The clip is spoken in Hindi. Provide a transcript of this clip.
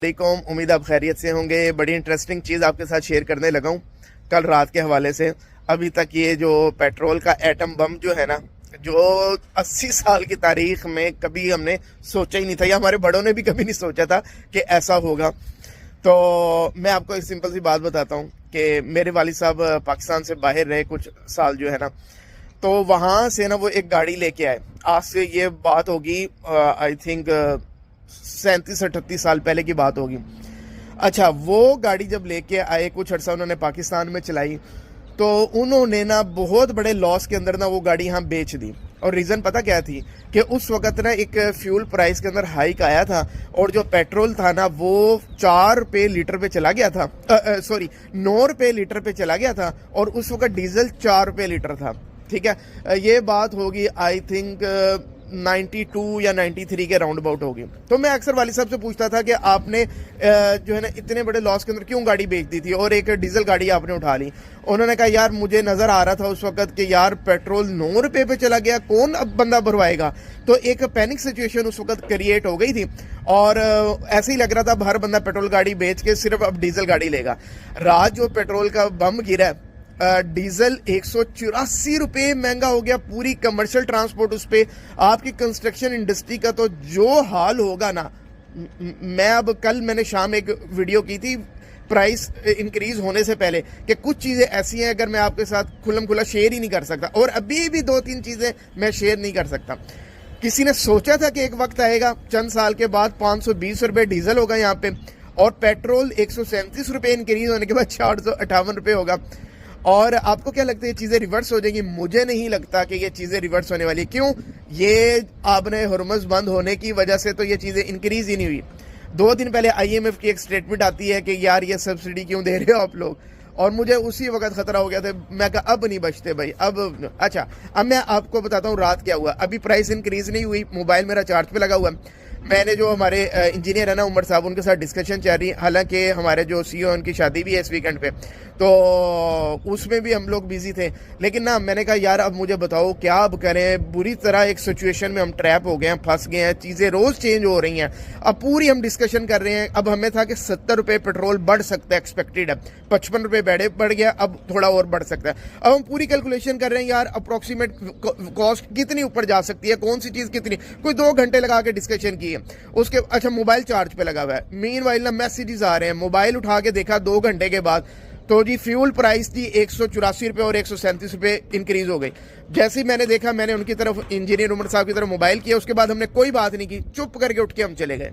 वालेकुम, उम्मीद आप खैरियत से होंगे। बड़ी इंटरेस्टिंग चीज़ आपके साथ शेयर करने लगा हूँ कल रात के हवाले से। अभी तक ये जो पेट्रोल का एटम बम जो है ना, जो 80 साल की तारीख में कभी हमने सोचा ही नहीं था, या हमारे बड़ों ने भी कभी नहीं सोचा था कि ऐसा होगा। तो मैं आपको एक सिंपल सी बात बताता हूँ कि मेरे वालिद साहब पाकिस्तान से बाहर रहे कुछ साल जो है ना, तो वहाँ से ना वो एक गाड़ी लेके आए। आज से ये बात होगी आई थिंक 37-38 साल पहले की बात होगी। अच्छा, वो गाड़ी जब लेके आए, कुछ अर्सा उन्होंने पाकिस्तान में चलाई, तो उन्होंने ना बहुत बड़े लॉस के अंदर ना वो गाड़ी यहाँ बेच दी। और रीज़न पता क्या थी कि उस वक्त ना एक फ्यूल प्राइस के अंदर हाइक आया था, और जो पेट्रोल था ना वो 4 रुपये लीटर पे चला गया था, सॉरी 9 रुपये लीटर पे चला गया था, और उस वक्त डीजल 4 रुपये लीटर था। ठीक है, ये बात होगी आई थिंक 92 या 93 के राउंड अबाउट होगी। तो मैं अक्सर वाली साहब से पूछता था कि आपने जो है ना इतने बड़े लॉस के अंदर क्यों गाड़ी बेच दी थी और एक डीजल गाड़ी आपने उठा ली। उन्होंने कहा यार मुझे नज़र आ रहा था उस वक्त कि यार पेट्रोल 9 रुपये पे चला गया, कौन अब बंदा भरवाएगा। तो एक पैनिक सिचुएशन उस वक्त क्रिएट हो गई थी, और ऐसे ही लग रहा था अब हर बंदा पेट्रोल गाड़ी बेच के सिर्फ अब डीजल गाड़ी लेगा। रात जो पेट्रोल का बम गिरा है, डीजल 184 रुपये महंगा हो गया। पूरी कमर्शियल ट्रांसपोर्ट उस पर, आपकी कंस्ट्रक्शन इंडस्ट्री का तो जो हाल होगा ना। मैं अब कल मैंने शाम एक वीडियो की थी प्राइस इंक्रीज होने से पहले कि कुछ चीज़ें ऐसी हैं अगर मैं आपके साथ खुल्लम खुला शेयर ही नहीं कर सकता, और अभी भी 2-3 चीज़ें मैं शेयर नहीं कर सकता। किसी ने सोचा था कि एक वक्त आएगा चंद साल के बाद 520 रुपये डीजल होगा यहाँ पे, और पेट्रोल 137 रुपये इंक्रीज होने के बाद 458 रुपये होगा। और आपको क्या लगता है ये चीज़ें रिवर्स हो जाएंगी? मुझे नहीं लगता कि ये चीज़ें रिवर्स होने वाली है। क्यों? ये आपने हुर्मुज़ बंद होने की वजह से तो ये चीज़ें इंक्रीज ही नहीं हुई। 2 दिन पहले IMF की एक स्टेटमेंट आती है कि यार ये सब्सिडी क्यों दे रहे हो आप लोग, और मुझे उसी वक्त खतरा हो गया था। मैं कहा अब नहीं बचते भाई, अब अच्छा। अब मैं आपको बताता हूँ रात क्या हुआ। अभी प्राइस इंक्रीज नहीं हुई, मोबाइल मेरा चार्ज पे लगा हुआ है। मैंने जो हमारे इंजीनियर है ना उमर साहब, उनके साथ डिस्कशन चल रही है। हालांकि हमारे जो CEO उनकी शादी भी है इस वीकेंड पे, तो उसमें भी हम लोग बिजी थे। लेकिन ना मैंने कहा यार अब मुझे बताओ क्या अब करें। बुरी तरह एक सिचुएशन में हम ट्रैप हो गए हैं, फंस गए हैं, चीज़ें रोज़ चेंज हो रही हैं। अब पूरी हम डिस्कशन कर रहे हैं। अब हमें था कि 70 रुपये पेट्रोल बढ़ सकता है, एक्सपेक्टेड है 55 रुपये बढ़ गया, अब थोड़ा और बढ़ सकता है। अब हम पूरी कैलकुलेशन कर रहे हैं यार अप्रोक्सीमेट कॉस्ट कितनी ऊपर जा सकती है, कौन सी चीज़ कितनी। कोई 2 घंटे लगा के डिस्कशन की है उसके। अच्छा, मोबाइल चार्ज पे लगा हुआ है, मीनवाइल ना मैसेजेस आ रहे हैं। मोबाइल उठा के देखा 2 घंटे के बाद, तो जी फ्यूल प्राइस थी 184 रुपये और 137 रुपये इंक्रीज हो गई। जैसे ही मैंने देखा, मैंने उनकी तरफ इंजीनियर उमर साहब की तरफ मोबाइल किया, उसके बाद हमने कोई बात नहीं की, चुप करके उठ के हम चले गए।